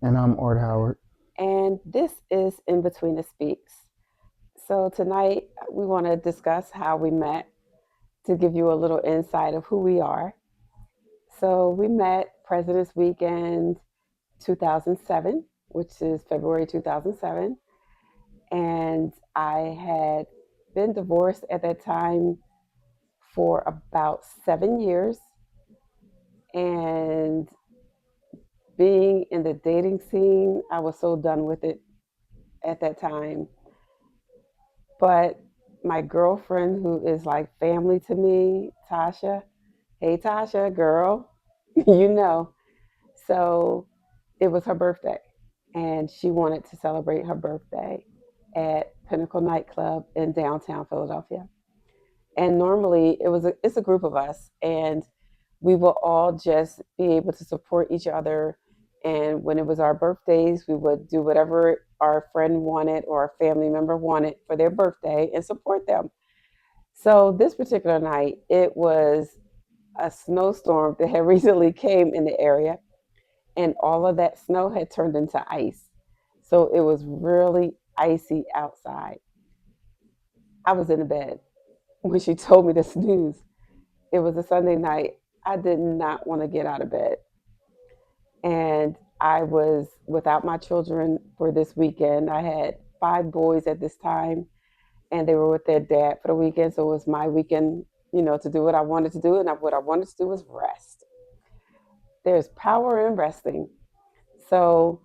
And I'm Art Howard. And this is In Between the Speaks. So, tonight we want to discuss how we met to give you a little insight of who we are. So, we met President's Weekend 2007, which is February 2007. And I had been divorced at that time for about 7 years. And being in the dating scene, I was so done with it at that time. But my girlfriend, who is like family to me, Tasha, hey Tasha, girl, you know. So it was her birthday, and she wanted to celebrate her birthday at Pinnacle Nightclub in downtown Philadelphia. And normally it's a group of us, and we will all just be able to support each other. And when it was our birthdays, we would do whatever our friend wanted or a family member wanted for their birthday and support them. So this particular night, it was a snowstorm that had recently came in the area, and all of that snow had turned into ice. So it was really icy outside. I was in the bed when she told me this news. It was a Sunday night. I did not want to get out of bed. And I was without my children for this weekend. I had five boys at this time, and they were with their dad for the weekend. So it was my weekend, to do what I wanted to do. And what I wanted to do was rest. There's power in resting. So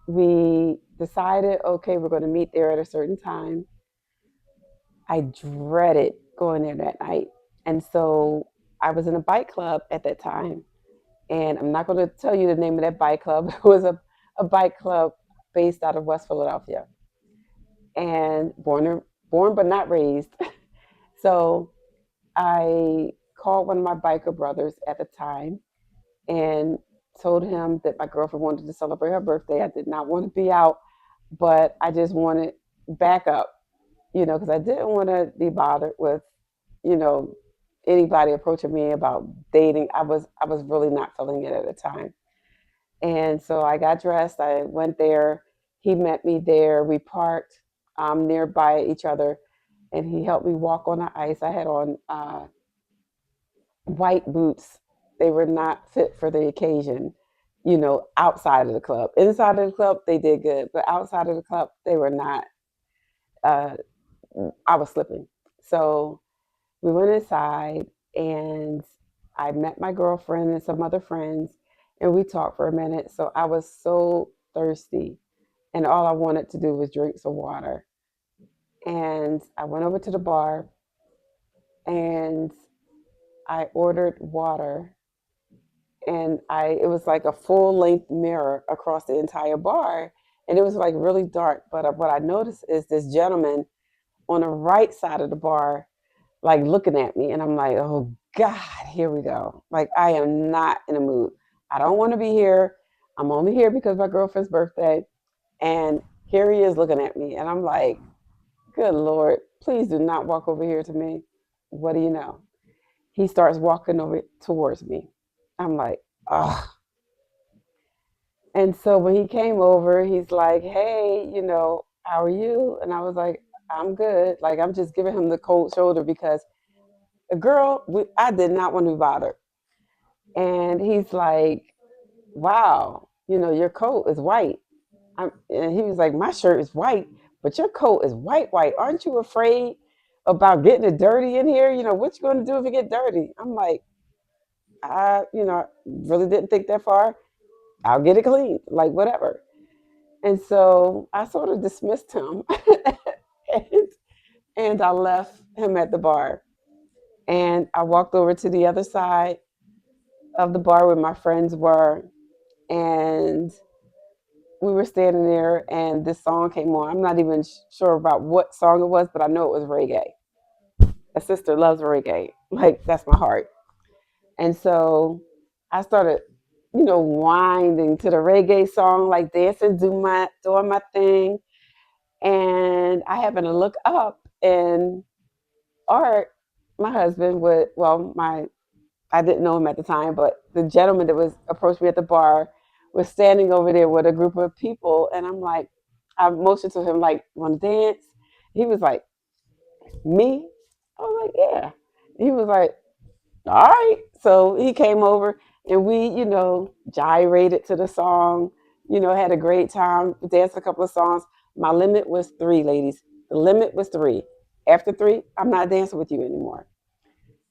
we decided, okay, we're going to meet there at a certain time. I dreaded going there that night. And so I was in a bike club at that time. And I'm not going to tell you the name of that bike club. It was a bike club based out of West Philadelphia, and born but not raised. So I called one of my biker brothers at the time and told him that my girlfriend wanted to celebrate her birthday. I did not want to be out, but I just wanted backup, because I didn't want to be bothered with, you know, anybody approaching me about dating. I was really not feeling it at the time. And so I got dressed. I went there. He met me there. We parked nearby each other, and he helped me walk on the ice. I had on white boots. They were not fit for the occasion, outside of the club. Inside of the club, they did good, but outside of the club, they were not. Uh, I was slipping. So we went inside, and I met my girlfriend and some other friends, and we talked for a minute. So I was so thirsty, and all I wanted to do was drink some water. And I went over to the bar, and I ordered water, and I it was like a full length mirror across the entire bar, and it was like really dark. But what I noticed is this gentleman on the right side of the bar, like looking at me, and I'm like, oh God, here we go. Like I am not in a mood. I don't want to be here. I'm only here because my girlfriend's birthday, and here he is looking at me, and I'm like, good Lord, please do not walk over here to me. What do you know? He starts walking over towards me. I'm like, oh. And so when he came over, he's like, hey, how are you? And I was like, I'm good. Like, I'm just giving him the cold shoulder because a girl, I did not want to be bothered. And he's like, wow, your coat is white. And he was like, my shirt is white, but your coat is white, white. Aren't you afraid about getting it dirty in here? What you going to do if it get dirty? I'm like, I really didn't think that far. I'll get it clean, like whatever. And so I sort of dismissed him, and, and I left him at the bar. And I walked over to the other side of the bar where my friends were, and we were standing there, and this song came on. I'm not even sure about what song it was, but I know it was reggae. A sister loves reggae. Like, that's my heart. And so I started, winding to the reggae song, like dancing, doing my thing. And I happened to look up, and Art, my husband, would, well, I didn't know him at the time, but the gentleman that was approached me at the bar was standing over there with a group of people, and I'm like, I motioned to him like, "Want to dance?" He was like, "Me?" I was like, "Yeah." He was like, "All right." So he came over and we, gyrated to the song, had a great time, danced a couple of songs. My limit was three, ladies. The limit was three. After three, I'm not dancing with you anymore.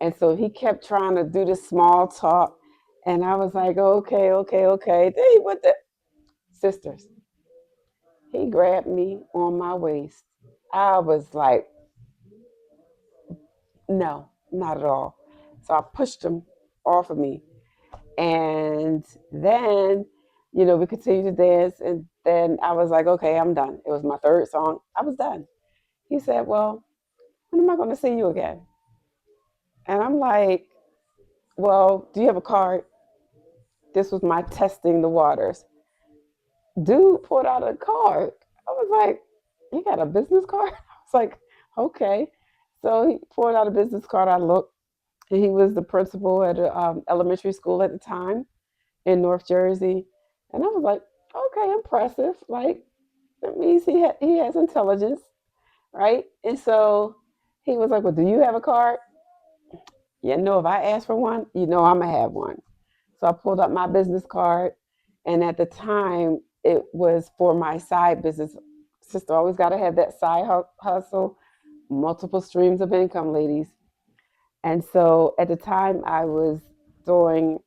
And so he kept trying to do this small talk. And I was like, okay, okay, okay. Then he went to sisters. He grabbed me on my waist. I was like, no, not at all. So I pushed him off of me. And then, we continued to dance. And then I was like, okay, I'm done. It was my third song. I was done. He said, well, when am I going to see you again? And I'm like, well, do you have a card? This was my testing the waters. Dude pulled out a card. I was like, you got a business card? I was like, okay. So he pulled out a business card. I looked, and he was the principal at an elementary school at the time in North Jersey. And I was like, okay, impressive. Like, that means he has intelligence, right? And so he was like, well, do you have a card? If I ask for one, I'm going to have one. So I pulled up my business card. And at the time, it was for my side business. Sister always got to have that side hustle, multiple streams of income, ladies. And so at the time, I was doing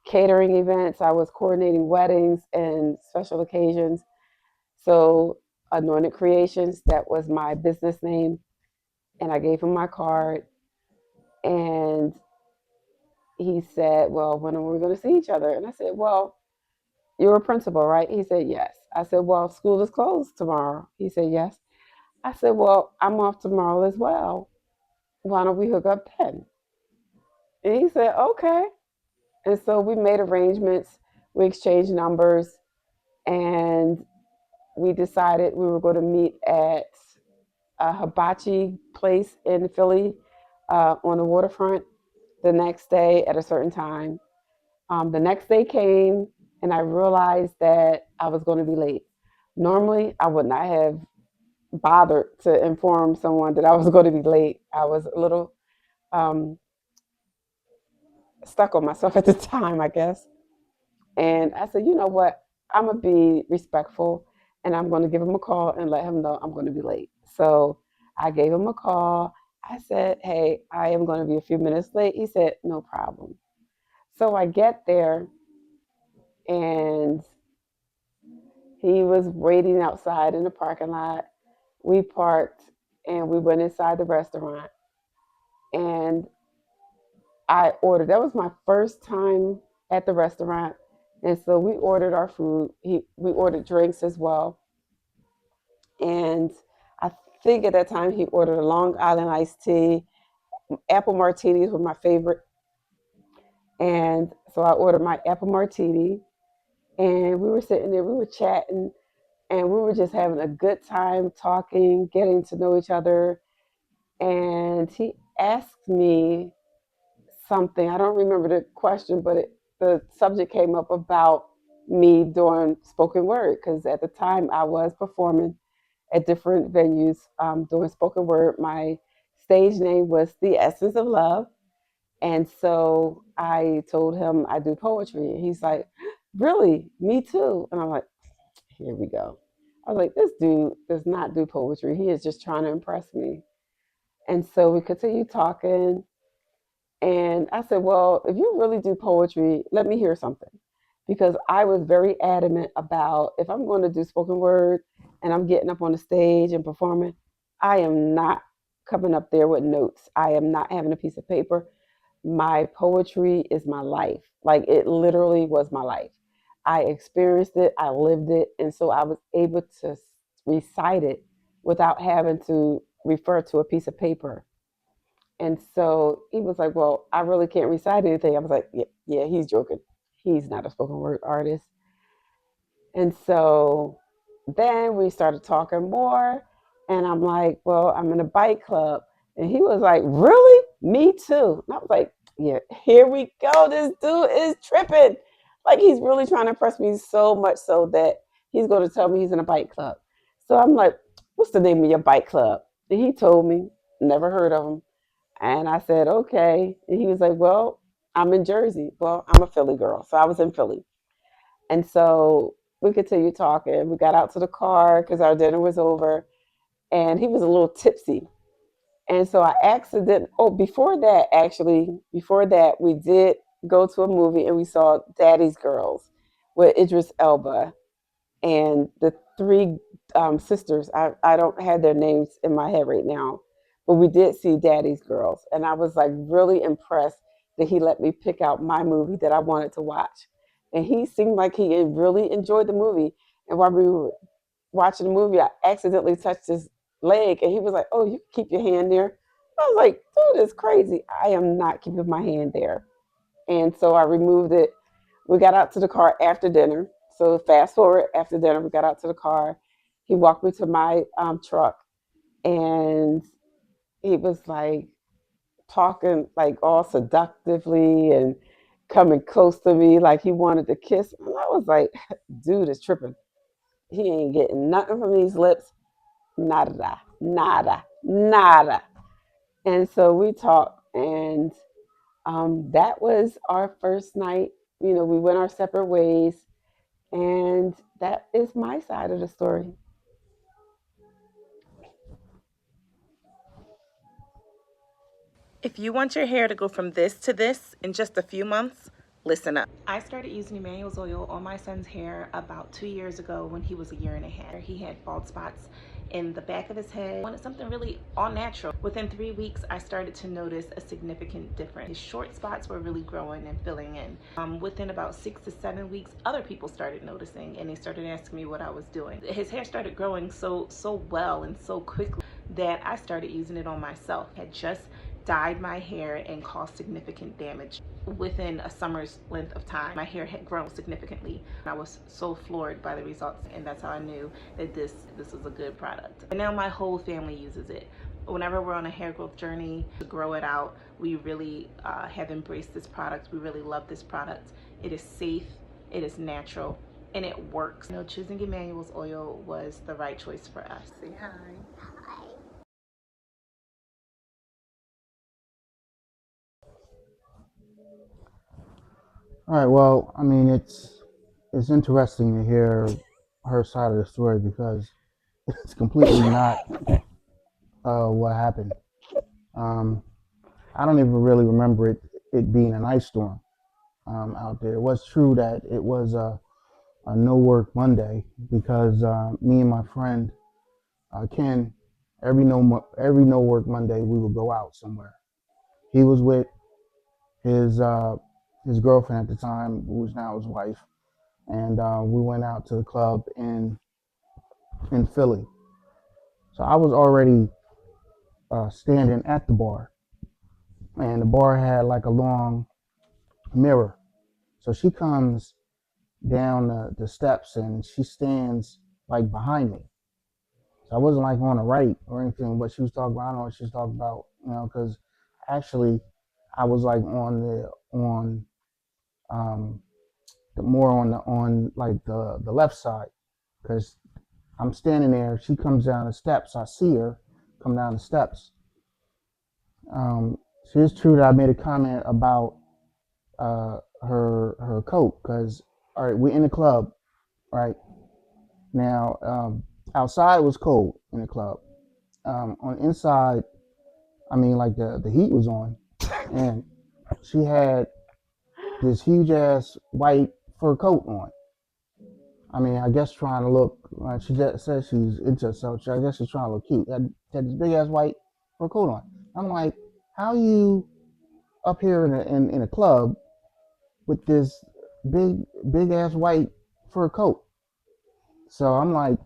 catering events, I was coordinating weddings and special occasions. So, Anointed Creations, that was my business name. And I gave him my card. And he said, well, when are we going to see each other? And I said, well, you're a principal, right? He said, yes. I said, well, school is closed tomorrow. He said, yes. I said, well, I'm off tomorrow as well. Why don't we hook up then? And he said, okay. And so we made arrangements, we exchanged numbers, and we decided we were going to meet at a hibachi place in Philly on the waterfront the next day at a certain time. The next day came, and I realized that I was going to be late. Normally, I would not have bothered to inform someone that I was going to be late. I was a little um, stuck on myself at the time, I guess. And I said, you know what? I'm going to be respectful and I'm going to give him a call and let him know I'm going to be late. So I gave him a call. I said, hey, I am going to be a few minutes late. He said, no problem. So I get there and he was waiting outside in the parking lot. We parked and we went inside the restaurant and I ordered. That was my first time at the restaurant. And so we ordered our food. We ordered drinks as well. And I think at that time he ordered a Long Island iced tea. Apple martinis were my favorite. And so I ordered my apple martini. And we were sitting there, we were chatting, and we were just having a good time talking, getting to know each other. And he asked me something. I don't remember the question, but the subject came up about me doing spoken word because at the time I was performing at different venues doing spoken word. My stage name was The Essence of Love. And so I told him I do poetry. He's like, really? Me too. And I'm like, here we go. I was like, this dude does not do poetry. He is just trying to impress me. And so we continued talking. And I said, well, if you really do poetry, let me hear something. Because I was very adamant about if I'm going to do spoken word and I'm getting up on the stage and performing, I am not coming up there with notes. I am not having a piece of paper. My poetry is my life. Like it literally was my life. I experienced it, I lived it. And so I was able to recite it without having to refer to a piece of paper. And so he was like, well, I really can't recite anything. I was like, yeah, yeah, he's joking. He's not a spoken word artist. And so then we started talking more. And I'm like, well, I'm in a bike club. And he was like, really? Me too. And I was like, yeah, here we go. This dude is tripping. Like he's really trying to impress me so much so that he's going to tell me he's in a bike club. So I'm like, what's the name of your bike club? And he told me, never heard of him. And I said, okay. And he was like, well, I'm in Jersey. Well, I'm a Philly girl. So I was in Philly. And so we continued talking. We got out to the car because our dinner was over. And he was a little tipsy. And so I accident. Oh, before that, actually, before that, we did go to a movie and we saw Daddy's Girls with Idris Elba and the three sisters. I don't have their names in my head right now, but we did see Daddy's Girls, and I was like really impressed that he let me pick out my movie that I wanted to watch, and he seemed like he really enjoyed the movie. And while we were watching the movie, I accidentally touched his leg, and he was like, "Oh, you can keep your hand there." I was like, "Dude, it's crazy. I am not keeping my hand there." And so I removed it. We got out to the car after dinner. So fast forward after dinner, we got out to the car. He walked me to my truck, and he was like talking like all seductively and coming close to me like he wanted to kiss. And I was like, dude is tripping. He ain't getting nothing from these lips. Nada, nada, nada. And so we talked, and that was our first night. You know, we went our separate ways, and that is my side of the story. If you want your hair to go from this to this in just a few months, listen up. I started using Emmanuel's oil on my son's hair about 2 years ago when he was a year and a half. He had bald spots in the back of his head. I wanted something really all natural. Within 3 weeks, I started to notice a significant difference. His short spots were really growing and filling in. Within about 6 to 7 weeks, other people started noticing and they started asking me what I was doing. His hair started growing so well and so quickly that I started using it on myself. I had just dyed my hair and caused significant damage. Within a summer's length of time, my hair had grown significantly. I was so floored by the results, and that's how I knew that this was a good product. And now my whole family uses it. Whenever we're on a hair growth journey to grow it out, we really have embraced this product. We really love this product. It is safe, it is natural, and it works. You know, choosing Emmanuel's oil was the right choice for us. Say hi. All right. Well, I mean, it's interesting to hear her side of the story because it's completely not what happened. Um, I don't even really remember it being an ice storm out there. It was true that it was a no work Monday because me and my friend Ken, every no work Monday we would go out somewhere. He was with his uh, his girlfriend at the time, who's now his wife, and we went out to the club in Philly. So I was already standing at the bar, and the bar had like a long mirror. So she comes down the steps and she stands like behind me. So I wasn't like on the right or anything, but she was talking about, I don't know what she was talking about, because actually I was like on um, more on like the left side because I'm standing there. She comes down the steps. I see her come down the steps. So it's true that I made a comment about her coat because all right, we're in the club right now. Outside was cold in the club. On inside, I mean, like the heat was on, and she had this huge ass white fur coat on. I mean, I guess trying to look like she just says she's into herself. I guess she's trying to look cute. Had this big ass white fur coat on. I'm like, how you up here in a club with this big ass white fur coat? So I'm like,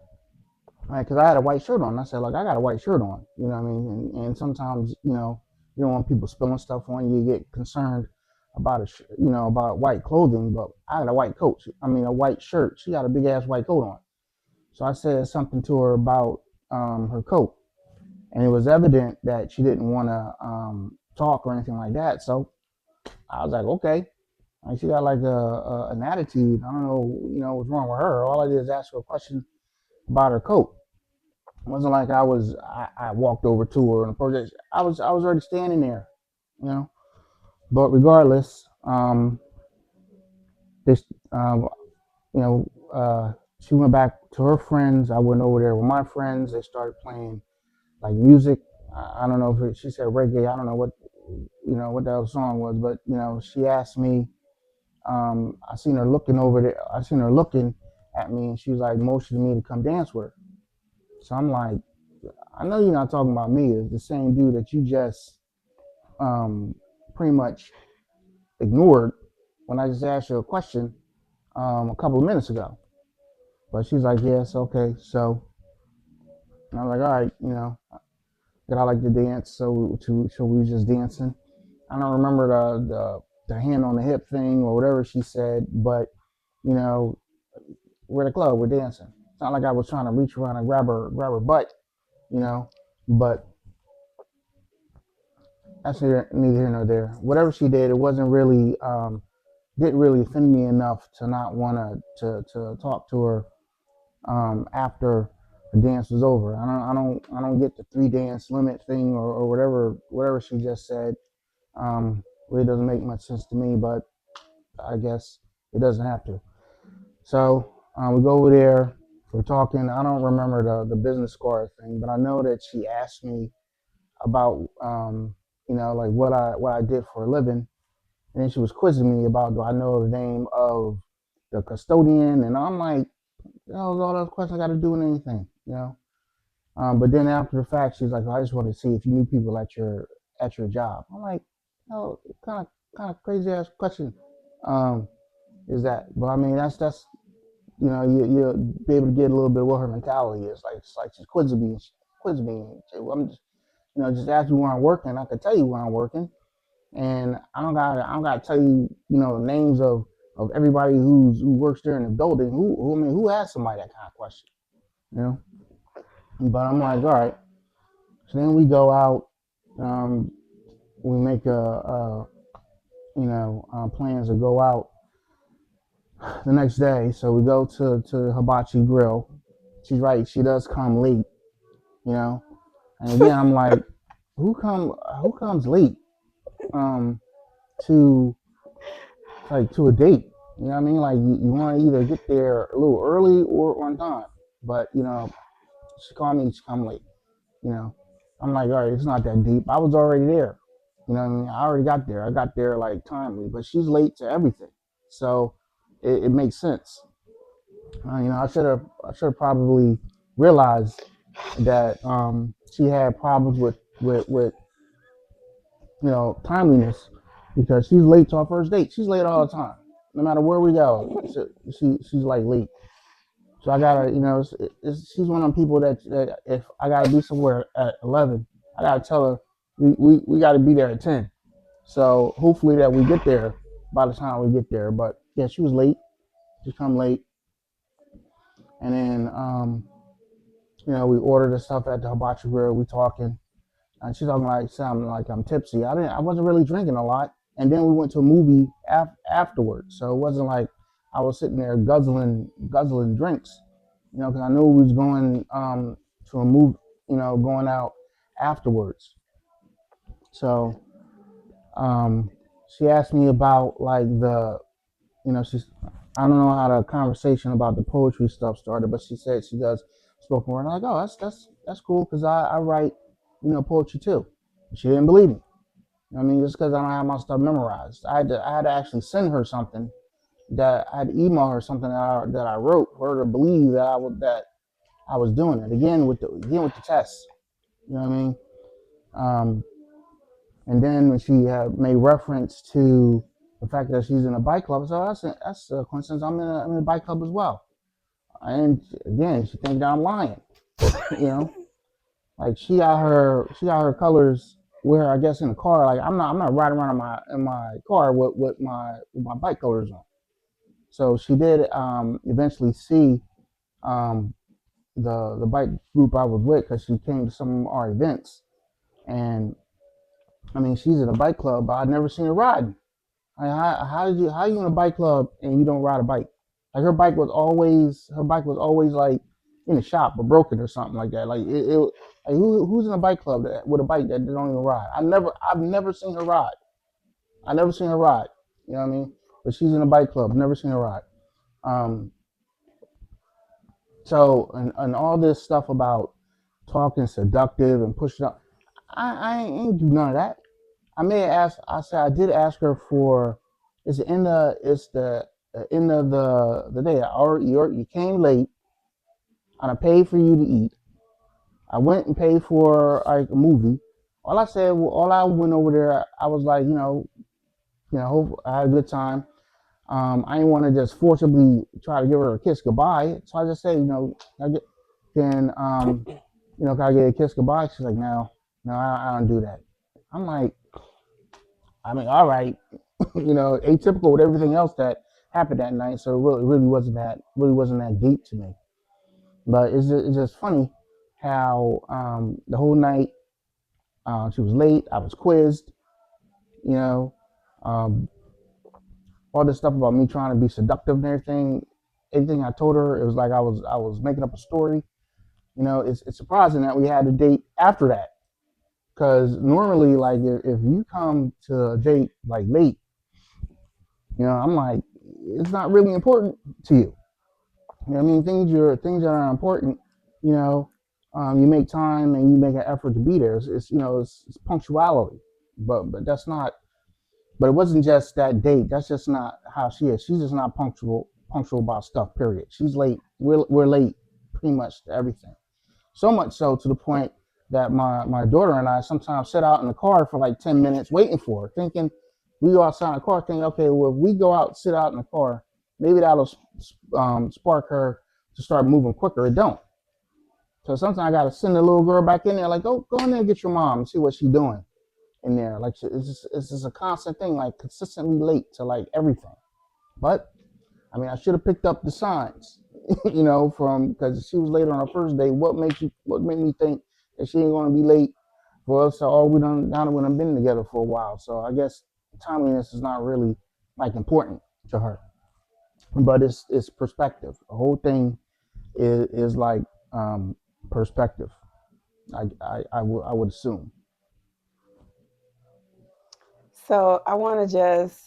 because I had a white shirt on. I said, like, I got a white shirt on. You know what I mean? And sometimes, you don't want people spilling stuff on you. You get concerned about about white clothing. But I had a white coat. I mean, a white shirt. She got a big ass white coat on. So I said something to her about her coat, and it was evident that she didn't want to talk or anything like that. So I was like, okay. Like she got like an attitude. I don't know, what's wrong with her. All I did is ask her a question about her coat. It wasn't like I walked over to her and approached her. I was already standing there, you know. But regardless, this you know, she went back to her friends. I went over there with my friends. They started playing like music. I don't know if she said reggae. I don't know what the other song was, but she asked me. I seen her looking over there. I seen her looking at me, and she was like motioning me to come dance with her. So I'm like, I know you're not talking about me. It's the same dude that you just um, pretty much ignored when I just asked you a question a couple of minutes ago. But she's like, yes, okay. So and I was like, all right, that I like to dance, so we was just dancing. I don't remember the hand on the hip thing or whatever she said, but you know, we're at a club, we're dancing. It's not like I was trying to reach around and grab her butt, you know. But that's neither here nor there. Whatever she did, it wasn't really didn't really offend me enough to not want to talk to her after the dance was over. I don't get the 3 dance limit thing or whatever she just said. Really doesn't make much sense to me, but I guess it doesn't have to. So we go over there. We're talking. I don't remember the business card thing, but I know that she asked me about like what I did for a living, and then she was quizzing me about, do I know the name of the custodian, and I'm like, all those questions I got to do with anything. But then after the fact, she's like, I just wanted to see if you knew people at your job. I'm like, no, kind of crazy ass question is that. But I mean, that's you'll be able to get a little bit of what her mentality is. Like it's like she's quizzing me. I'm just just ask me where I'm working. I can tell you where I'm working, and I don't gotta tell you the names of everybody who works there in the building. Who asked somebody that kind of question, you know? But I'm like, all right. So then we go out. Um, we make plans to go out the next day. So we go to Hibachi Grill. She's right. She does come late, you know. And again, I'm like, who comes late to to a date? You know what I mean? Like you want to either get there a little early or on time. But she called me. She come late. You know, I'm like, all right, it's not that deep. I was already there. You know what I mean? I already got there. I got there like timely, but she's late to everything. So it makes sense. I should have probably realized that she had problems with timeliness because she's late to our first date. She's late all the time, no matter where we go. She's like late. So I gotta, she's one of them people that if I gotta be somewhere at 11, I gotta tell her we gotta be there at 10. So hopefully that we get there by the time we get there. But yeah, she was late. She come late, and then we ordered the stuff at the Hibachi Grill. We talking, and she's talking like sounding like I'm tipsy. I wasn't really drinking a lot. And then we went to a movie afterwards, so it wasn't like I was sitting there guzzling drinks, because I knew we was going to a movie, going out afterwards. So she asked me about like she's I don't know how the conversation about the poetry stuff started, but she said she does spoken word. And I'm like, oh, that's cool because I write poetry too. She didn't believe me. I mean, just because I don't have my stuff memorized, I had to actually send her something that I had to email her something that I wrote for her to believe that I was doing it with the test. You know what I mean? Um, and then when she made reference to the fact that she's in a bike club, so that's a coincidence. I'm in a bike club as well. And again, she thinks that I'm lying. You know, like she got her colors where I guess in the car. Like I'm not riding around in my car with my bike colors on. So she did eventually see um, the bike group I was with because she came to some of our events, and I mean she's in a bike club, but I'd never seen her riding. Like, how you in a bike club and you don't ride a bike? Like her bike was always like in the shop or broken or something like that. Like like who's in a bike club with a bike that they don't even ride? I've never seen her ride. I never seen her ride. You know what I mean? But she's in a bike club. Never seen her ride. Um, so and all this stuff about talking seductive and pushing up. I ain't do none of that. I may have asked. I said I did ask her for. It's the end of the day. You came late. And I paid for you to eat. I went and paid for like a movie. All I went over there. I was like, hope I had a good time. I didn't want to just forcibly try to give her a kiss goodbye. So I just said, I get, can can I get a kiss goodbye? She's like, no, I don't do that. I'm like, I mean, all right, atypical with everything else that happened that night. So it really wasn't that deep to me. But it's just funny how the whole night she was late. I was quizzed, you know, um, all this stuff about me trying to be seductive and everything. Anything I told her, it was like I was making up a story. It's surprising that we had a date after that. Because normally, like, if you come to a date like late, I'm like, it's not really important to you. You know what I mean? Things that are important, you know, you make time and you make an effort to be there. It's punctuality, but that's not. But it wasn't just that date. That's just not how she is. She's just not punctual about stuff. Period. She's late. We're late, pretty much to everything. So much so to the point that my daughter and I sometimes sit out in the car for like 10 minutes waiting for her, thinking we go outside in the car, thinking, okay, well, if we go out, sit out in the car, maybe that'll spark her to start moving quicker. It don't. So sometimes I got to send the little girl back in there, like, go in there and get your mom and see what she's doing in there. Like, it's just a constant thing, like consistently late to like everything. But I mean, I should have picked up the signs, from because she was late on our first day. What made me think that she ain't going to be late for us? All we done now that we done been together for a while. So I guess timeliness is not really like important to her, but it's perspective. The whole thing is like perspective. I would assume. So I want to just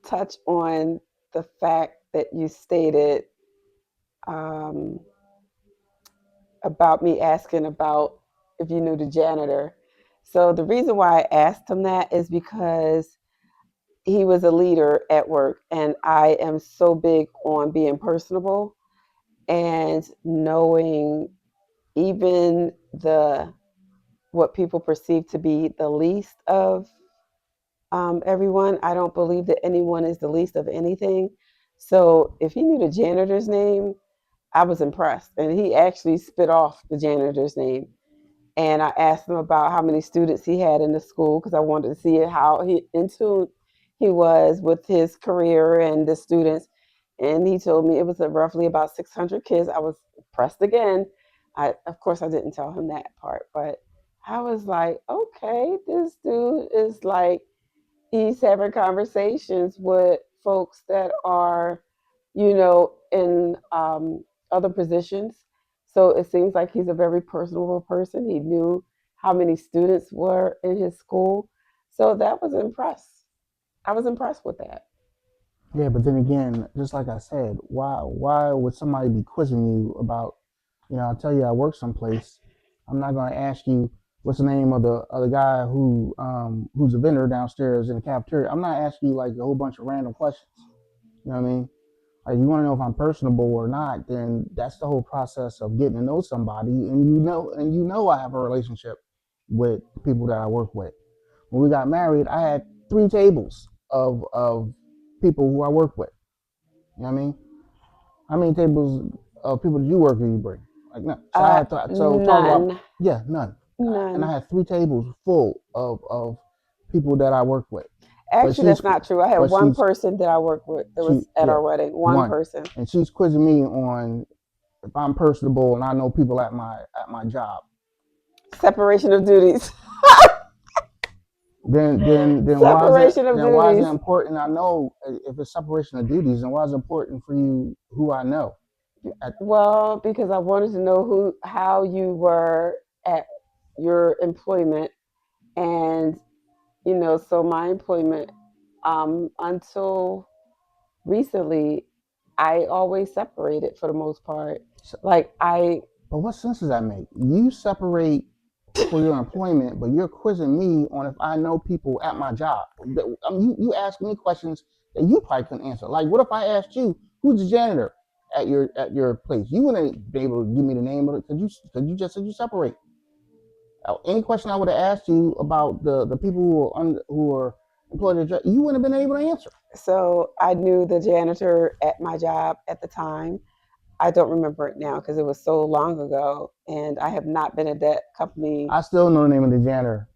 touch on the fact that you stated um, about me asking about if you knew the janitor. So the reason why I asked him that is because he was a leader at work, and I am so big on being personable and knowing even the what people perceive to be the least of everyone. I don't believe that anyone is the least of anything. So if he knew the janitor's name, I was impressed. And he actually spit off the janitor's name. And I asked him about how many students he had in the school because I wanted to see how in tune he was with his career and the students. And he told me it was roughly about 600 kids. I was impressed again. Of course, I didn't tell him that part, but I was like, okay, this dude is like he's having conversations with folks that are, in other positions. So it seems like he's a very personable person. He knew how many students were in his school. So that was impressed. I was impressed with that. Yeah, but then again, just like I said, why would somebody be quizzing you about, I'll tell you I work someplace. I'm not going to ask you what's the name of the guy who's a vendor downstairs in the cafeteria. I'm not asking you like a whole bunch of random questions. You know what I mean? Like, you want to know if I'm personable or not, then that's the whole process of getting to know somebody, and I have a relationship with the people that I work with. When we got married, I had 3 tables of people who I work with. You know what I mean? How many tables of people did you work with? You bring? Like, no. So I had talk about, None. yeah, none. And I None. had 3 tables full of people that I work with. But Actually, she's that's not true. I had but one she's person that I worked with that she was at yeah our wedding. One one, person. and she's quizzing me on if I'm personable and I know people at my job. Separation of duties. then Separation of why is it duties. important? I know if it's separation of duties, then why is it important for you who I know? Well, because I wanted to know how you were at your employment, and so my employment, until recently, I always separated for the most part. So, Like I, but what sense does that make? You separate for your employment, but you're quizzing me on if I know people at my job. You ask me questions that you probably couldn't answer. Like, what if I asked you who's the janitor at your place? You wouldn't be able to give me the name of it because you just said you separate. Any question I would have asked you about the people who are employed at your job, you wouldn't have been able to answer. so I knew the janitor at my job at the time. I don't remember it now because it was so long ago, and I have not been at that company. I still know the name of the janitor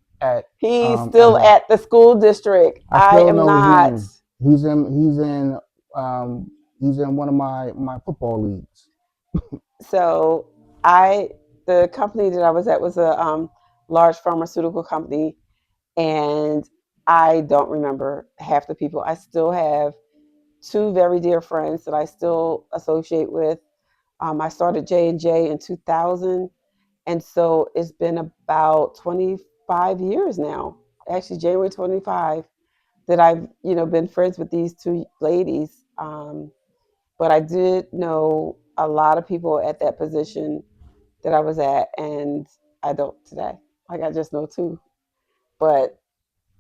He's at still home. at the school district. I I still am know his not. name. Um he's in one of my football leagues. So I, the company that I was at was a large pharmaceutical company, and I don't remember half the people. I still have two very dear friends that I still associate with. I started J&J in 2000, and so it's been about 25 years now. Actually, January 25 that I've been friends with these two ladies. But I did know a lot of people at that position that I was at, and I don't today. Like I just know two. But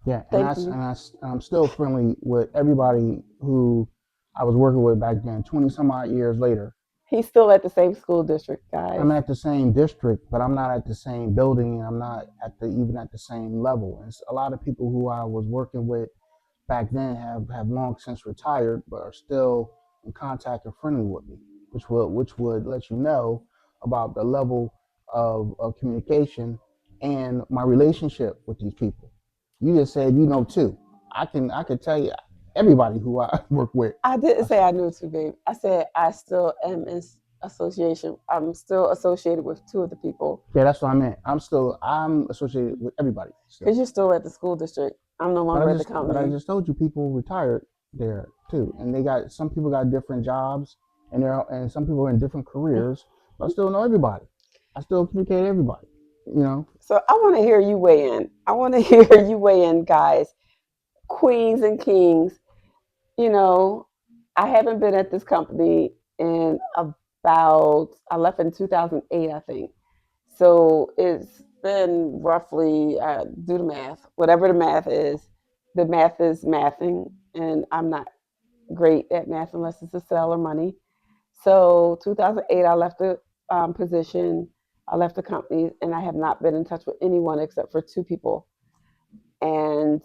Yeah, thank you. I'm still friendly with everybody who I was working with back then. 20 some odd years later, He's still at the same school district, guys. I'm at the same district, but I'm not at the same building, and I'm not even at the same level. And a lot of people who I was working with back then have long since retired, but are still in contact and friendly with me, which would let you know about the level of communication and my relationship with these people. You just said you know two. I can tell you everybody who I work with. I didn't say I knew two, babe. I said I still am in association. I'm still associated with two of the people Yeah, that's what I meant. I'm associated with everybody still. because you're still at the school district. I'm no longer at the But I company. just told you people retired there too, and some people got different jobs, and some people are in different careers. But I still know everybody. I still communicate with everybody. You know, So I want to hear you weigh in. I want to hear you weigh in, guys, queens and kings. You know, I haven't been at this company in about, I left in 2008, I think. So it's been roughly, do the math, whatever the math is mathing, and I'm not great at math unless it's a sell or money. So 2008, I left the position, I left the company, and I have not been in touch with anyone except for two people. And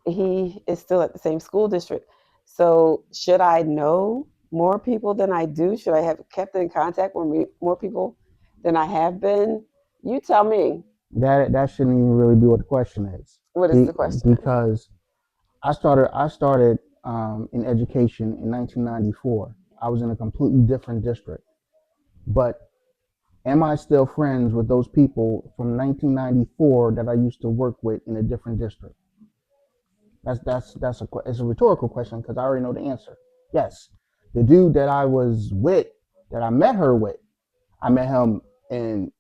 he is still at the same school district. So should I know more people than I do? Should I have kept in contact with more people than I have been? You tell me. that shouldn't even really be what the question is, What is the question? because I started in education in 1994. I was in a completely different district, but am I still friends with those people from 1994 that I used to work with in a different district? It's a rhetorical question because I already know the answer. Yes, the dude that I was with, that I met her with, I met him in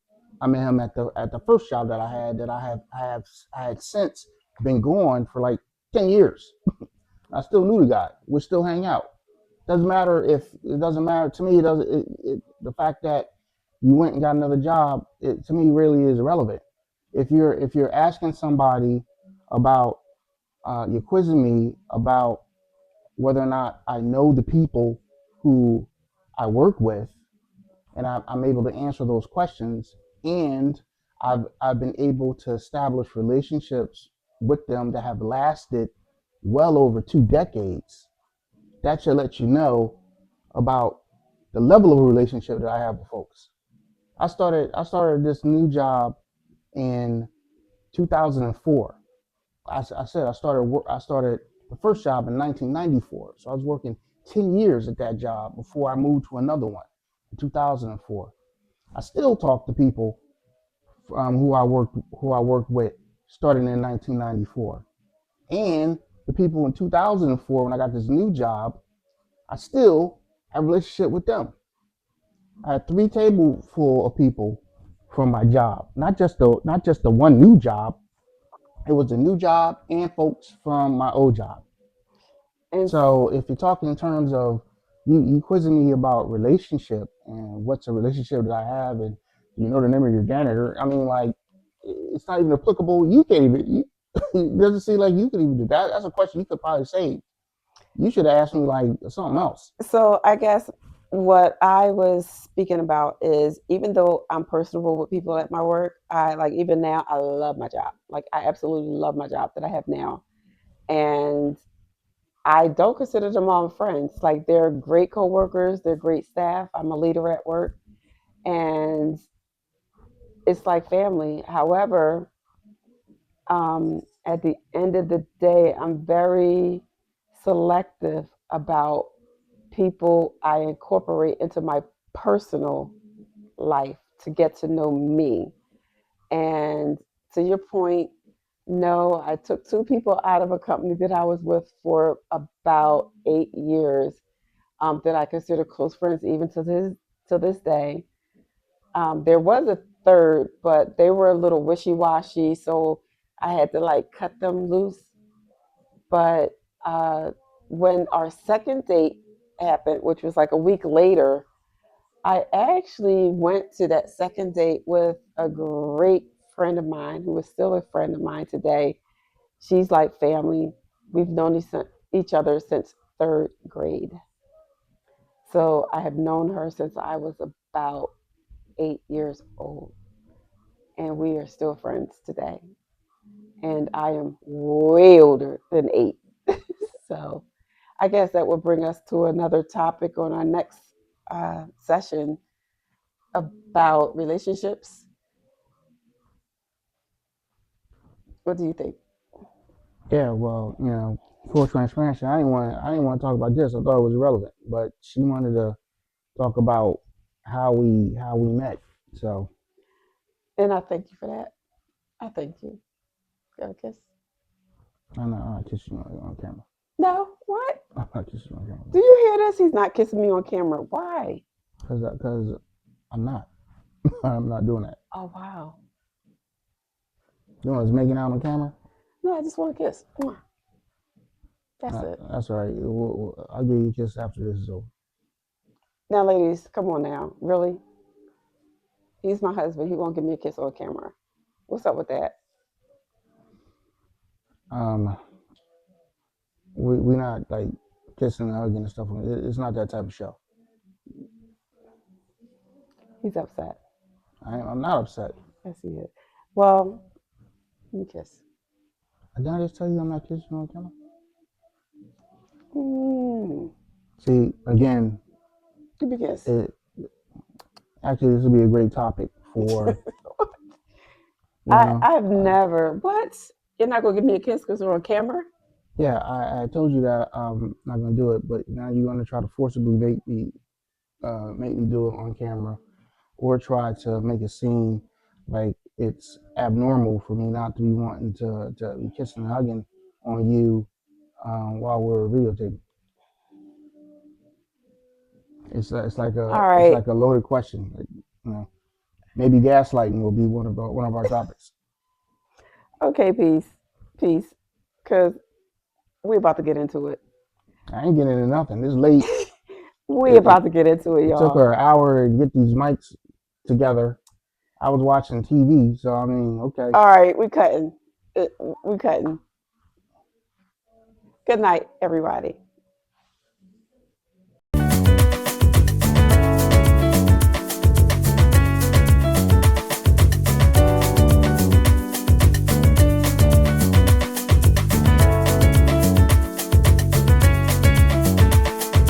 I met him at the first job that I had I had since been gone for like 10 years. I still knew the guy. We still hang out. Doesn't matter to me. It doesn't. The fact that you went and got another job, to me really is irrelevant. If you're asking somebody about, you're quizzing me about whether or not I know the people who I work with, and I'm able to answer those questions, and I've been able to establish relationships with them that have lasted well over 2 decades. That should let you know about the level of relationship that I have with folks. I started this new job in 2004. I said I started the first job in 1994. So I was working 10 years at that job before I moved to another one in 2004. I still talk to people who I worked with starting in 1994. And the people in 2004, when I got this new job, I still have a relationship with them. I had 3 tables full of people from my job, not just the one new job. It was a new job and folks from my old job. And So if you're talking in terms of you quizzing me about relationship and what's a relationship that I have and you know the name of your janitor, I mean like it's not even applicable. You can't even. It doesn't seem like you could even do that. That's a question you could probably say. You should ask me like something else. so I guess what I was speaking about is even though I'm personable with people at my work, I like even now I love my job. Like I absolutely love my job that I have now. And I don't consider them all friends. Like they're great coworkers, they're great staff. I'm a leader at work and it's like family. However, at the end of the day, I'm very selective about people I incorporate into my personal life to get to know me. And to your point, no, I took 2 people out of a company that I was with for about 8 years that I consider close friends even to this day. There was a third, but they were a little wishy washy, so I had to like cut them loose. But uh, when our second date happened, which was like a week later, I actually went to that second date with a great friend of mine who is still a friend of mine today. She's like family. We've known each other since third grade. So I have known her since I was about 8 years old, and we are still friends today. And I am way older than 8. So I guess that will bring us to another topic on our next session about relationships. What do you think? Yeah, well, full transparency. I didn't want to talk about this. I thought it was irrelevant, but she wanted to talk about how we met. So And I thank you for that. I thank you. Got a kiss? I'm not kissing you on camera. No. What? I'm not kissing you on camera Do you hear this? He's not kissing me on camera. Why? because I'm not. I'm not doing that. Oh wow. You want us making out on camera? No, I just want a kiss. That's it. That's all right. I'll give you a kiss after this is over. Now, ladies, come on now. Really? He's my husband. He won't give me a kiss on camera. What's up with that? Um, we not like kissing and hugging and stuff. It's not that type of show. He's upset. I'm not upset. Yes, he is. Well, let me kiss. Did I just tell you I'm not kissing you on camera? Mm. See, again, Give me a kiss. actually, this would be a great topic for, I've never. What? You're not gonna give me a kiss because we're on camera? Yeah, I told you that I'm not gonna do it, but now you're gonna try to forcibly make me do it on camera, or try to make it seem like it's abnormal for me not to be wanting to be kissing and hugging on you while we're videotaping. It's like All a it's right. like a loaded question. Like, maybe gaslighting will be one of our topics. Okay, peace. Peace. Because we're about to get into it. I ain't getting into nothing. It's late. We're about to get into it, It took y'all. her an hour to get these mics together. I was watching TV, so I mean, okay. All right, we cutting. We cutting. Good night, everybody.